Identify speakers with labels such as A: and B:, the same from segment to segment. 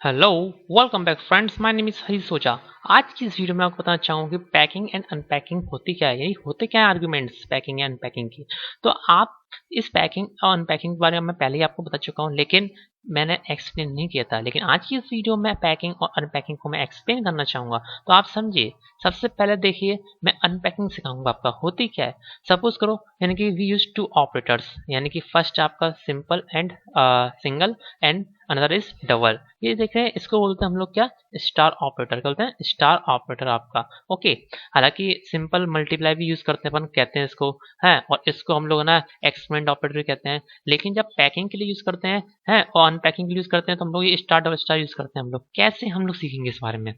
A: Hello, welcome back friends. My name is Hari सोचा। आज की इस वीडियो में आपको बताना चाहूंगा कि पैकिंग एंड अनपैकिंग होती क्या है, यही होते क्या है आर्गुमेंट्स पैकिंग एंड अनपैकिंग की। तो आप इस पैकिंग और अनपैकिंग के बारे में मैं पहले ही आपको बता चुका हूं, लेकिन मैंने एक्सप्लेन नहीं किया था। लेकिन आज की इस वीडियो में पैकिंग और अनपैकिंग को मैं एक्सप्लेन करना चाहूंगा, तो आप समझिए। सबसे पहले देखिए, मैं अनपैकिंग सिखाऊंगा आपका होती क्या है। सपोज करो, यानी कि वी यूज टू ऑपरेटर्स, यानी कि फर्स्ट आपका simple and single and another is double. ये देख रहे हैं, इसको बोलते हैं हम लोग क्या, स्टार ऑपरेटर बोलते हैं, स्टार ऑपरेटर आपका। ओके, हालांकि सिंपल मल्टीप्लाई भी यूज करते हैं, अपन कहते हैं इसको है, और इसको हम लोग ना एक्सपोनेंट ऑपरेटर भी कहते हैं। लेकिन जब पैकिंग के लिए यूज करते हैं और अनपैकिंग के लिए यूज करते हैं, तो हम लोग ये स्टार डबल स्टार यूज करते हैं। हम लोग कैसे, हम लोग सीखेंगे इस बारे में।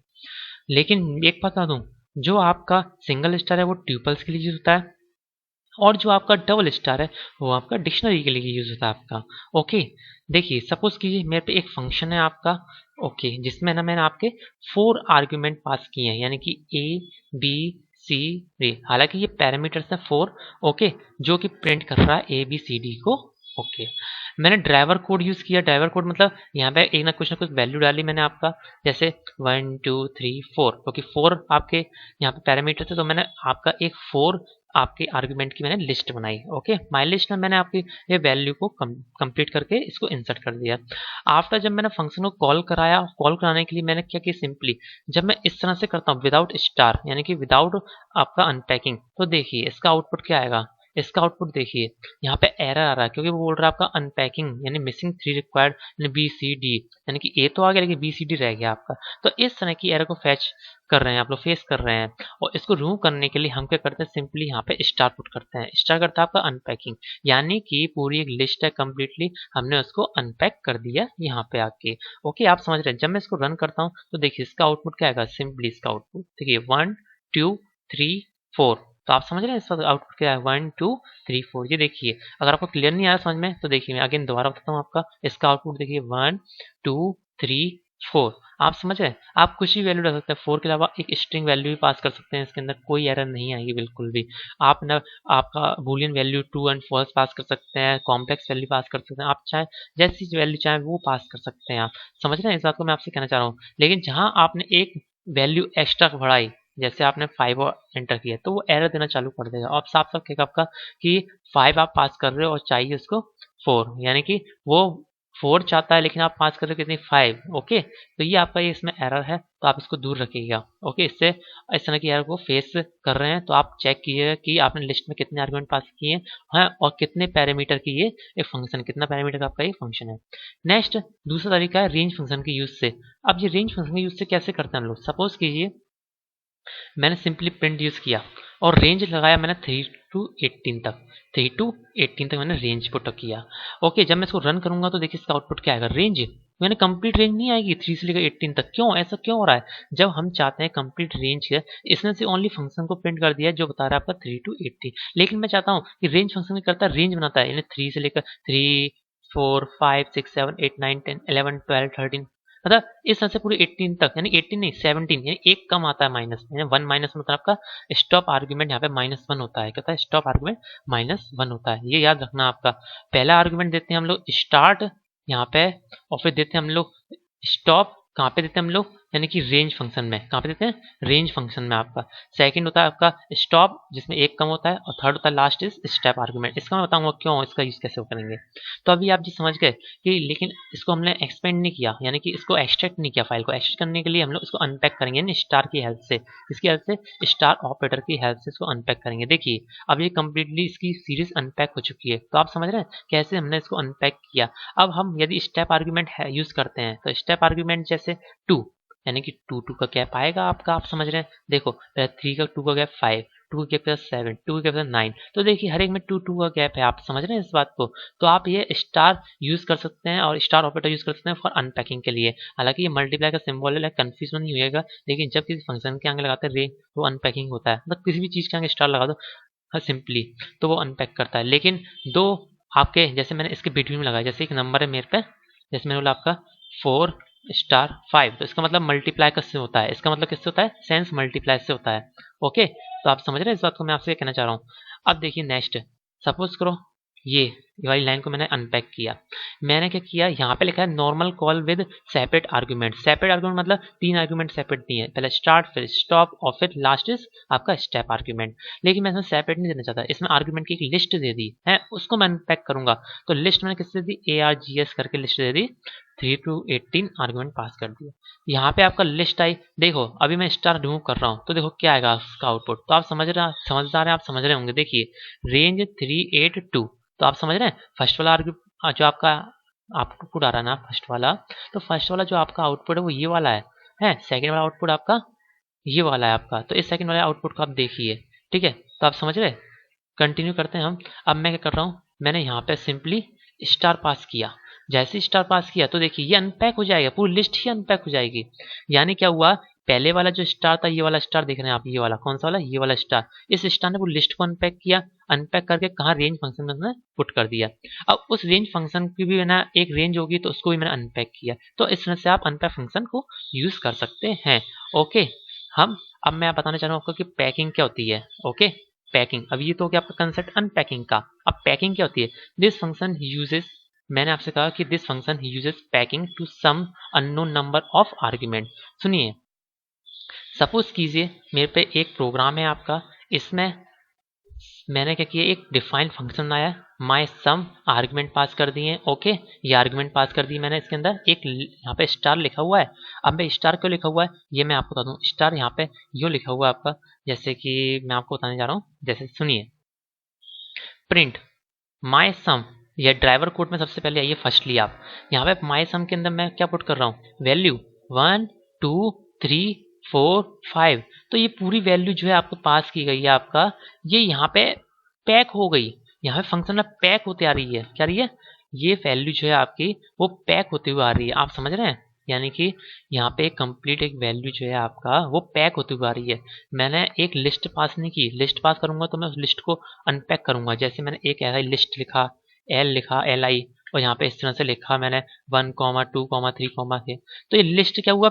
A: लेकिन एक बता दूं, जो आपका सिंगल स्टार है वो ट्यूपल्स के लिए यूज होता है, और जो आपका डबल स्टार है वो आपका डिक्शनरी के लिए यूज होता है आपका। ओके, देखिए सपोज कीजिए मेरे पे एक फंक्शन है आपका, ओके, जिसमें ना मैंने आपके 4 आर्ग्यूमेंट पास किए हैं, यानी कि ए बी सी डी। हालांकि ये पैरामीटर्स है 4, ओके, जो कि प्रिंट कर रहा है ए बी सी डी को। ओके, मैंने ड्राइवर कोड यूज किया। ड्राइवर कोड मतलब यहाँ पे एक ना कुछ वैल्यू डाली मैंने आपका, जैसे 1 2 3 4, क्योंकि 4 आपके यहाँ पे पैरामीटर थे, तो मैंने आपका एक 4 आपके आर्गुमेंट की मैंने लिस्ट बनाई। ओके, माई लिस्ट में मैंने आपकी ये वैल्यू को कंप्लीट करके इसको इंसर्ट कर दिया। आफ्टर जब मैंने फंक्शन को कॉल कराया, कॉल कराने के लिए मैंने क्या किया, सिंपली जब मैं इस तरह से करता हूँ विदाउट स्टार, यानी कि विदाउट आपका अनपैकिंग, तो देखिए इसका आउटपुट क्या आएगा। इसका आउटपुट देखिए, यहाँ पे एरर आ रहा है, क्योंकि वो बोल रहा है आपका अनपैकिंग यानी मिसिंग 3 रिक्वायर्ड, यानी बी सी डी, यानी कि ए तो आ गया लेकिन बी सी डी रह गया आपका। तो इस तरह की एरर को फैच कर रहे हैं आप लोग, फेस कर रहे हैं। और इसको रिमूव करने के लिए हम क्या करते हैं, सिंपली यहाँ पे स्टार पुट करते हैं। स्टार करता है आपका अनपैकिंग, यानी कि पूरी एक लिस्ट है कंप्लीटली, हमने उसको अनपैक कर दिया यहाँ पे आके। ओके, आप समझ रहे हैं। जब मैं इसको रन करता हूँ तो देखिए इसका आउटपुट क्या आएगा, सिंपली इसका आउटपुट देखिए 1 2 3 4। तो आप समझ रहे हैं इसका आउटपुट क्या है, 1 2 3 4। ये देखिए, अगर आपको क्लियर नहीं आया समझ में तो देखिए मैं अगेन दोबारा बताता हूँ आपका। इसका आउटपुट देखिए 1 2 3 4। आप समझ रहे हैं, आप कुछ भी वैल्यू डाल सकते हैं। 4 के अलावा एक स्ट्रिंग वैल्यू भी पास कर सकते हैं, इसके अंदर कोई एरर नहीं आएगी बिल्कुल भी। आप ना आपका Boolean value true and false pass कर सकते हैं, कॉम्प्लेक्स वैल्यू पास कर सकते हैं, आप चाहे जैसी वैल्यू चाहे वो पास कर सकते हैं। आप समझ रहे हैं, इस बात को मैं आपसे कहना चाह रहा हूँ। लेकिन जहां आपने एक वैल्यू एक्स्ट्रा बढ़ाई, जैसे आपने 5 और एंटर किया, तो वो एरर देना चालू कर देगा। और साफ साफ कहेगा आपका कि 5 आप पास कर रहे हो और चाहिए उसको 4, यानी कि वो 4 चाहता है लेकिन आप पास कर रहे हो कितनी, 5। ओके, तो ये आपका ये इसमें एरर है, तो आप इसको दूर रखिएगा। ओके, इससे इस तरह की एरर को फेस कर रहे हैं तो आप चेक कीजिएगा कि आपने लिस्ट में कितने आर्गुमेंट पास किए हैं और कितने पैरामीटर की ये एक फंक्शन, कितना पैरामीटर का आपका ये फंक्शन है। नेक्स्ट दूसरा तरीका है रेंज फंक्शन के यूज से। अब ये रेंज फंक्शन के यूज से कैसे करते हैं हम लोग, सपोज कीजिए मैंने सिंपली प्रिंट यूज किया और रेंज लगाया मैंने 3 टू 18 तक, 3 टू 18 तक मैंने रेंज पुट किया। ओके, जब मैं इसको रन करूंगा तो देखिए इसका आउटपुट क्या आएगा, रेंज। मैंने कंप्लीट रेंज नहीं आएगी 3 से लेकर 18 तक। क्यों, ऐसा क्यों हो रहा है। जब हम चाहते हैं कंप्लीट रेंज है, इसने से ओनली फंक्शन को प्रिंट कर दिया है जो बता रहा है आपका 3 टू 18। लेकिन मैं चाहता हूँ कि रेंज फंक्शन करता है, रेंज बनाता है, यानी 3 से लेकर 3 4 5 6 7 8 9 10 11 12 13, मतलब इस तरह से पूरे 18 तक, यानी 18 नहीं 17, यानी एक कम आता है माइनस, यानी 1 माइनस मतलब आपका स्टॉप आर्गुमेंट यहाँ पे -1 होता है। कहता है स्टॉप आर्गुमेंट -1 होता है, ये याद रखना आपका। पहला आर्गुमेंट देते हैं हम लोग स्टार्ट यहाँ पे, और फिर देते हैं हम लोग स्टॉप। कहाँ पे देते हैं हम लोग, यानी कि रेंज फंक्शन में। कहाँ पे देते हैं, रेंज फंक्शन में आपका। सेकंड होता है आपका स्टॉप, जिसमें एक कम होता है, और थर्ड होता है लास्ट इज स्टेप आर्गुमेंट। इसका मैं बताऊंगा क्यों, इसका यूज कैसे करेंगे। तो अभी आप जी समझ गए कि, लेकिन इसको हमने एक्सपेंड नहीं किया, यानी कि इसको एक्सट्रैक्ट नहीं किया। फाइल को एक्सट्रैक्ट करने के लिए हम लोग इसको अनपैक करेंगे, यानी स्टार की हेल्प से। इसकी हेल्प से, स्टार ऑपरेटर की हेल्प से इसको अनपैक करेंगे। देखिए अब ये कंप्लीटली इसकी सीरीज अनपैक हो चुकी है। तो आप समझ रहे हैं कैसे हमने इसको अनपैक किया। अब हम यदि स्टेप आर्गुमेंट यूज करते हैं, तो स्टेप आर्गुमेंट जैसे 2, यानी कि 2 2 का गैप आएगा आपका। आप समझ रहे हैं, देखो 3 का 2 का गैप 5, 2 के गैप 7, 2 के गैप 9। तो देखिए हर एक में 2 2 का गैप है। आप समझ रहे हैं इस बात को। तो आप ये स्टार यूज कर सकते हैं और स्टार ऑपरेटर यूज कर सकते हैं फॉर अनपैकिंग के लिए। हालांकि ये मल्टीप्लाई का सिंबल है, कंफ्यूजन नहीं होगा। लेकिन जब किसी फंक्शन के आगे लगाते हैं रे, तो अनपैकिंग होता है। मतलब किसी भी चीज के आगे स्टार लगा दो सिंपली, तो वो अनपैक करता है। लेकिन दो आपके, जैसे मैंने इसके बिटवीन में लगाया, जैसे एक नंबर है मेरे पे, जैसे मैंने बोला आपका 4 स्टार 5, तो इसका मतलब मल्टीप्लाई किससे होता है, इसका मतलब किससे होता है, सेंस मल्टीप्लाई से होता है। ओके, तो आप समझ रहे हैं इस बात को, मैं आपसे कहना चाह रहा हूँ। अब देखिए नेक्स्ट, सपोज करो ये ये वाली लाइन को मैंने अनपैक किया। मैंने क्या किया, यहाँ पे लिखा है normal call with separate argument. Separate argument मतलब 3 आर्गुमेंट सेपरेट दिए हैं, पहले स्टार्ट फिर स्टॉप और फिर लास्ट इज आपका स्टेप आर्गुमेंट। लेकिन मैं इसमें सेपरेट नहीं देना चाहता, इसमें आर्गुमेंट की एक लिस्ट दे दी है, उसको मैं अनपैक करूंगा। तो लिस्ट मैंने किससे दी, ARGS करके लिस्ट दे दी, 3 to 18 आर्गुमेंट पास कर दिया। यहाँ पे आपका लिस्ट आई, देखो अभी मैं स्टार रिमूव कर रहा हूँ तो देखो क्या आएगा उसका आउटपुट। तो आप समझदार हैं, आप समझ रहे होंगे। देखिए रेंज 382, तो आप समझ रहे हैं फर्स्ट वाला जो आपका आउटपुट आ रहा है ना फर्स्ट वाला, तो फर्स्ट वाला जो आपका आउटपुट है वो ये वाला है। सेकंड वाला आउटपुट आपका ये वाला है आपका। तो इस सेकंड वाले आउटपुट को आप देखिए, ठीक है। तो आप समझ रहे, कंटिन्यू करते हैं हम। अब मैं क्या कर रहा हूँ, मैंने यहाँ पे सिंपली स्टार पास किया। जैसे स्टार पास किया तो देखिए ये अनपैक हो जाएगा, पूरी लिस्ट ही अनपैक हो जाएगी। यानी क्या हुआ, पहले वाला जो स्टार था, ये वाला स्टार देख रहे हैं आप, ये वाला कौन सा वाला, ये वाला स्टार, इस स्टार ने वो लिस्ट को अनपैक किया। अनपैक करके कहाँ, रेंज फंक्शन में उसने पुट कर दिया। अब उस रेंज फंक्शन की भी ना एक रेंज होगी, तो उसको भी मैंने अनपैक किया। तो इस तरह से आप अनपैक फंक्शन को यूज कर सकते हैं। ओके, हम अब मैं बताना चाह रहा हूँ आपको कि पैकिंग क्या होती है। ओके, पैकिंग, अब ये तो हो गया आपका कंसेप्ट अनपैकिंग का। अब पैकिंग क्या होती है, दिस फंक्शन यूजेस, मैंने आपसे कहा कि this function uses packing to some unknown number of argument. सुनिए, सपोज कीजिए मेरे पे एक प्रोग्राम है आपका, इसमें मैंने क्या किया, एक डिफाइन फंक्शन आया, माई सम आर्ग्यूमेंट पास कर दिए। ओके, ये आर्ग्यूमेंट पास कर दी मैंने, इसके अंदर एक यहाँ पे स्टार लिखा हुआ है। अब मैं स्टार क्यों लिखा हुआ है ये मैं आपको बता दूं। स्टार यहाँ पे यूँ लिखा हुआ है आपका, जैसे कि मैं आपको बताने जा रहा हूँ, जैसे सुनिए, प्रिंट माई सम, ये ड्राइवर कोड में सबसे पहले आइए फर्स्ट लिया आप। यहाँ पे माई सम के अंदर मैं क्या पुट कर रहा हूँ, वैल्यू 1 2 3 4 5। तो ये पूरी वैल्यू जो है आपको पास की गई है आपका, ये यहाँ पे पैक हो गई। यहाँ पे फंक्शन में पैक होते आ रही है, क्या रही है, ये वैल्यू जो है आपकी वो पैक होते हुए आ रही है। आप समझ रहे हैं, यानी कि यहाँ पे कंप्लीट एक वैल्यू जो है आपका वो पैक होती हुई आ रही है। मैंने एक लिस्ट पास नहीं की, लिस्ट पास करूंगा तो मैं उस लिस्ट को अनपैक करूंगा। जैसे मैंने एक ऐसा लिस्ट लिखा, एल लिखा, LI, और यहाँ पे इस तरह से लिखा मैंने 1 2 3 से, तो ये लिस्ट क्या हुआ,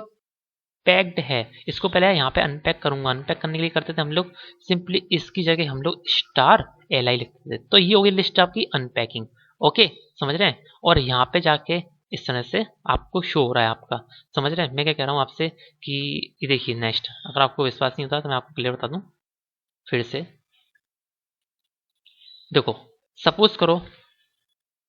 A: पैक्ड है। इसको पहले यहाँ पे अनपैक करूंगा। अनपैक करने के लिए करते थे हम लोग सिंपली इसकी जगह हम लोग स्टार LI लिखते थे। तो ये हो गई लिस्ट आपकी अनपैकिंग। ओके, समझ रहे हैं। और यहाँ पे जाके इस तरह से आपको शो हो रहा है आपका, समझ रहे हैं मैं क्या कह रहा हूँ आपसे कि ये देखिए नेक्स्ट, अगर आपको विश्वास नहीं होता तो मैं आपको क्लियर बता दूं फिर से। देखो सपोज करो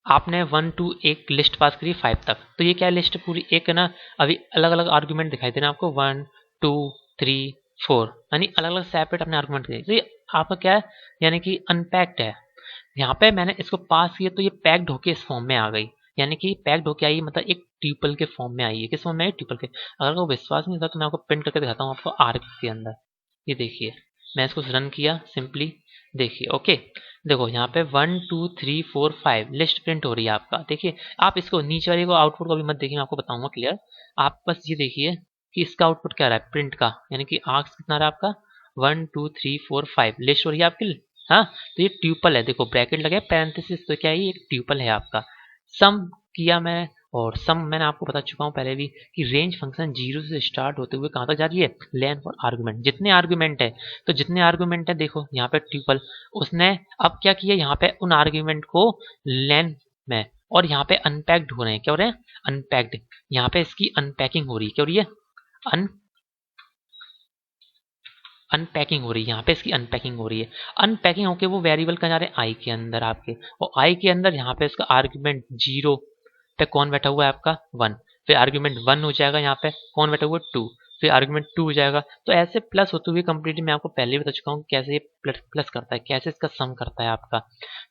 A: आपने 1 टू एक लिस्ट पास करी 5 तक, तो ये क्या लिस्ट पूरी एक ना, अभी अलग अलग आर्गुमेंट दिखाई दे रहे हैं आपको, 1 2 3 4, यानी अलग अलग सेपरेट अपने आर्गुमेंट दिए। तो ये आपका क्या है, यानी कि अनपैक्ड है। यहाँ पे मैंने इसको पास किया तो ये पैक्ड होके इस फॉर्म में आ गई, यानी कि पैक्ड होके आई, मतलब एक ट्यूपल के फॉर्म में आई है। किस फॉर्म में है, ट्यूपल के। अगर आपको विश्वास नहीं होता तो मैं आपको प्रिंट करके दिखाता हूँ आपको आर्ग के अंदर। ये देखिए, मैं इसको रन किया सिंपली, देखिए। ओके, देखो यहाँ पे 1 2 3 4 5 लिस्ट प्रिंट हो रही है आपका। देखिए आप इसको नीचे वाले को आउटपुट को भी मत देखिए, मैं आपको बताऊंगा क्लियर। आप बस ये देखिए कि इसका आउटपुट क्या रहा है प्रिंट का, यानी कि आर्क्स कितना रहा है आपका, 1 2 3 4 5 लिस्ट हो रही है आपकी। हाँ, तो ये ट्यूपल है, देखो ब्रैकेट लगे पैरेंथेसिस, तो क्या है ये एक ट्यूपल है आपका। सम किया मैं, और सम मैंने आपको बता चुका हूँ पहले भी कि रेंज फंक्शन 0 से स्टार्ट होते हुए कहाँ तक जा रही है, लेन फॉर आर्गुमेंट, जितने आर्गुमेंट है। तो जितने आर्गुमेंट है देखो यहाँ पे ट्यूपल, उसने अब क्या किया, यहाँ पे उन आर्गुमेंट को लेन में, और यहाँ पे अनपैक्ड हो रहे हैं, क्या हो रहे हैं, अनपैक्ड। यहाँ पे इसकी अनपैकिंग हो रही है, क्या हो रही है, अनपैकिंग हो रही है। यहाँ पे इसकी अनपैकिंग हो रही है। अनपैकिंग होके वो वेरिएबल कहाँ जा रहे हैं, आई के अंदर आपके, और आई के अंदर यहाँ पे इसका आर्ग्यूमेंट 0 पे कौन बैठा हुआ है आपका, 1। फिर आर्ग्यूमेंट 1 हो जाएगा, यहाँ पे कौन बैठा हुआ है, 2। फिर आर्ग्यूमेंट 2 हो जाएगा। तो ऐसे प्लस होते हुए कंप्लीटली मैं आपको पहले भी बता चुका हूँ कैसे ये प्लस करता है, कैसे इसका सम करता है आपका।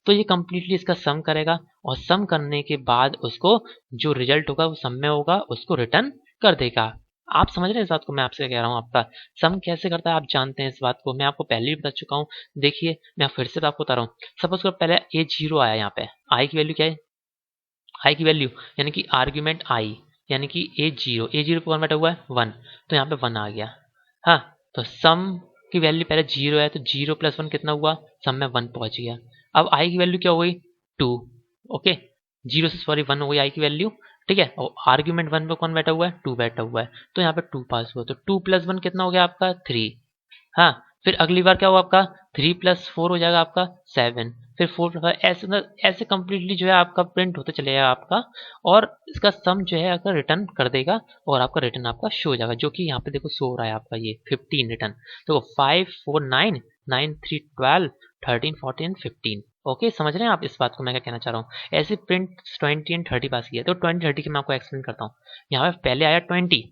A: तो ये कंप्लीटली इसका सम करेगा, और सम करने के बाद उसको जो रिजल्ट होगा वो सम में होगा, उसको रिटर्न कर देगा। आप समझ रहे हैं इस बात को, मैं आपसे कह रहा हूँ आपका सम कैसे करता है, आप जानते हैं इस बात को, मैं आपको पहले भी बता चुका हूँ। देखिए मैं फिर से आपको बता रहा हूँ। सपोज करो पहले A0 आया, यहाँ पे आई की वैल्यू क्या है, आई की वैल्यू यानी कि आर्ग्यूमेंट आई, यानी कि A0 पे कौन बैठा हुआ है, 1, तो यहाँ पे 1 आ गया। हाँ, तो सम की वैल्यू पहले 0 है, तो 0 + 1 कितना हुआ, सम में 1 पहुंच गया। अब आई की वैल्यू क्या हो गई, 2। ओके, 0 से सॉरी 1 हो गई आई की वैल्यू, ठीक है। और आर्ग्यूमेंट 1 पे कौन बैठा हुआ है, 2 बैठा हुआ है, तो यहाँ पे 2 पास हुआ। तो 2 + 1 कितना हो गया आपका, 3। हाँ, फिर अगली बार क्या हुआ आपका, 3 + 4 हो जाएगा आपका 7। फिर 4 ऐसे ऐसे कंप्लीटली जो है आपका प्रिंट होते चलेगा आपका, और इसका सम जो है आपका रिटर्न कर देगा, और आपका रिटर्न आपका शो हो जाएगा, जो कि यहाँ पे देखो शो हो रहा है आपका ये 15 रिटर्न। तो 5 4 9 9 3 12 13 14 15। ओके, समझ रहे हैं आप इस बात को मैं क्या कहना चाह रहा हूँ। ऐसे प्रिंट 20 एंड 30 पास किया, तो 20 30 की मैं आपको एक्सप्लेन करता हूँ। यहाँ पे पहले आया 20,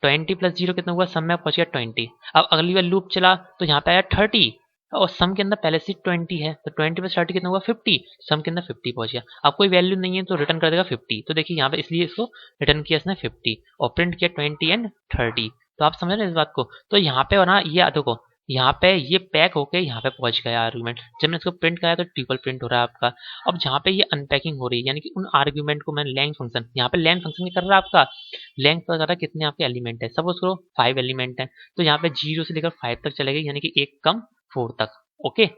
A: 20 प्लस 0 कितना हुआ, सम में पहुंच गया 20। अब अगली बार लूप चला तो यहाँ पे आया 30, और सम के अंदर पहले से 20 है, तो 20 प्लस 30 कितना हुआ 50, सम के अंदर 50 पहुंच गया। अब कोई वैल्यू नहीं है तो रिटर्न कर देगा 50। तो देखिए यहाँ पे इसलिए इसको रिटर्न किया इसने 50, और प्रिंट किया 20 एंड 30। तो आप समझ रहे हैं इस बात को। तो यहाँ पे ना ये देखो, यहाँ पे ये पैक होके यहाँ पे पहुंच गया आर्गुमेंट। जब मैंने इसको प्रिंट कराया तो ट्रिपल प्रिंट हो रहा है आपका। अब जहाँ पे ये अनपैकिंग हो रही है, यानी कि उन आर्गुमेंट को मैंने लेंथ फंक्शन, यहाँ पे लेंथ फंक्शन क्या कर रहा है आपका, लेंथ पता कर रहा है कितने आपके एलिमेंट है। सपोज करो 5 एलिमेंट है, तो यहाँ पे 0 से लेकर 5 तक चलेगा, यानी कि 1 कम 4 तक। ओके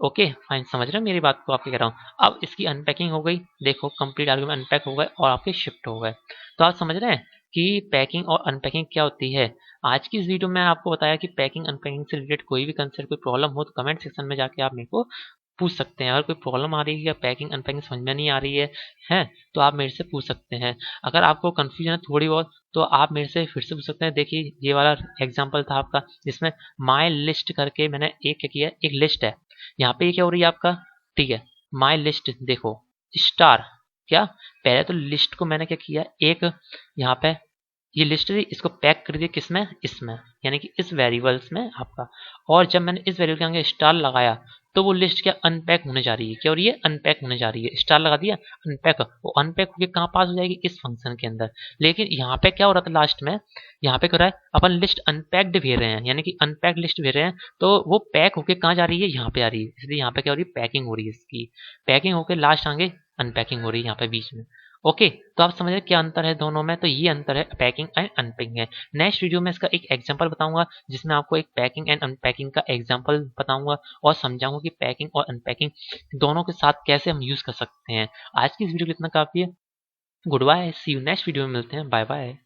A: ओके फाइन, समझ रहे हैं मेरी बात को, आपके कह रहा हूँ। अब इसकी अनपैकिंग हो गई, देखो कंप्लीट आर्गुमेंट अनपैक हो गए और आपके शिफ्ट हो गए। तो आप समझ रहे हैं कि पैकिंग और अनपैकिंग क्या होती है। आज की इस वीडियो में आपको बताया कि पैकिंग अनपैकिंग से रिलेटेड कोई भी कंसेप्ट, कोई प्रॉब्लम हो तो कमेंट सेक्शन में जाके आप मेरे को पूछ सकते हैं। अगर कोई प्रॉब्लम आ रही है या पैकिंग अनपैकिंग समझ में नहीं आ रही है हैं, तो आप मेरे से पूछ सकते हैं। अगर आपको कंफ्यूजन है थोड़ी बहुत, तो आप मेरे से फिर से पूछ सकते हैं। देखिए ये वाला एग्जांपल था आपका, जिसमें माई लिस्ट करके मैंने एक क्या किया, एक लिस्ट है। यहाँ पे ये क्या हो रही है आपका, ठीक है, माई लिस्ट देखो स्टार, क्या पहले तो लिस्ट को मैंने क्या किया, एक यहाँ पे ये लिस्ट थी, इसको पैक कर दिया किसमें, इसमें, यानी कि इस वेरिएबल्स में आपका। और जब मैंने इस वेरिएबल के आगे स्टार लगाया तो वो लिस्ट क्या अनपैक होने जा रही है, क्या हो रही है, अनपैक होने जा रही है। स्टार लगा दिया, अनपैक, वो अनपैक होकर कहाँ पास हो जाएगी, इस फंक्शन के अंदर। लेकिन यहाँ पे क्या हो रहा था लास्ट में, यहाँ पे क्या हो रहा है, अपन लिस्ट अनपैक्ड भेज रहे हैं, यानी कि अनपैक्ड लिस्ट भेज रहे हैं, तो वो पैक होके कहाँ जा रही है, यहाँ पे आ रही है। इसलिए यहाँ पे क्या हो रही है, पैकिंग हो रही है, इसकी पैकिंग होकर लास्ट आगे अनपैकिंग हो रही है यहाँ पे बीच में। ओके, तो आप समझ रहे क्या अंतर है दोनों में। तो ये अंतर है पैकिंग एंड अनपैकिंग है। नेक्स्ट वीडियो में इसका एक एग्जांपल बताऊंगा, जिसमें आपको एक पैकिंग एंड अनपैकिंग का एग्जांपल बताऊंगा और समझाऊंगा कि पैकिंग और अनपैकिंग दोनों के साथ कैसे हम यूज कर सकते हैं। आज की इस वीडियो में इतना काफी है। Good bye, see you next video में मिलते हैं, बाय बाय।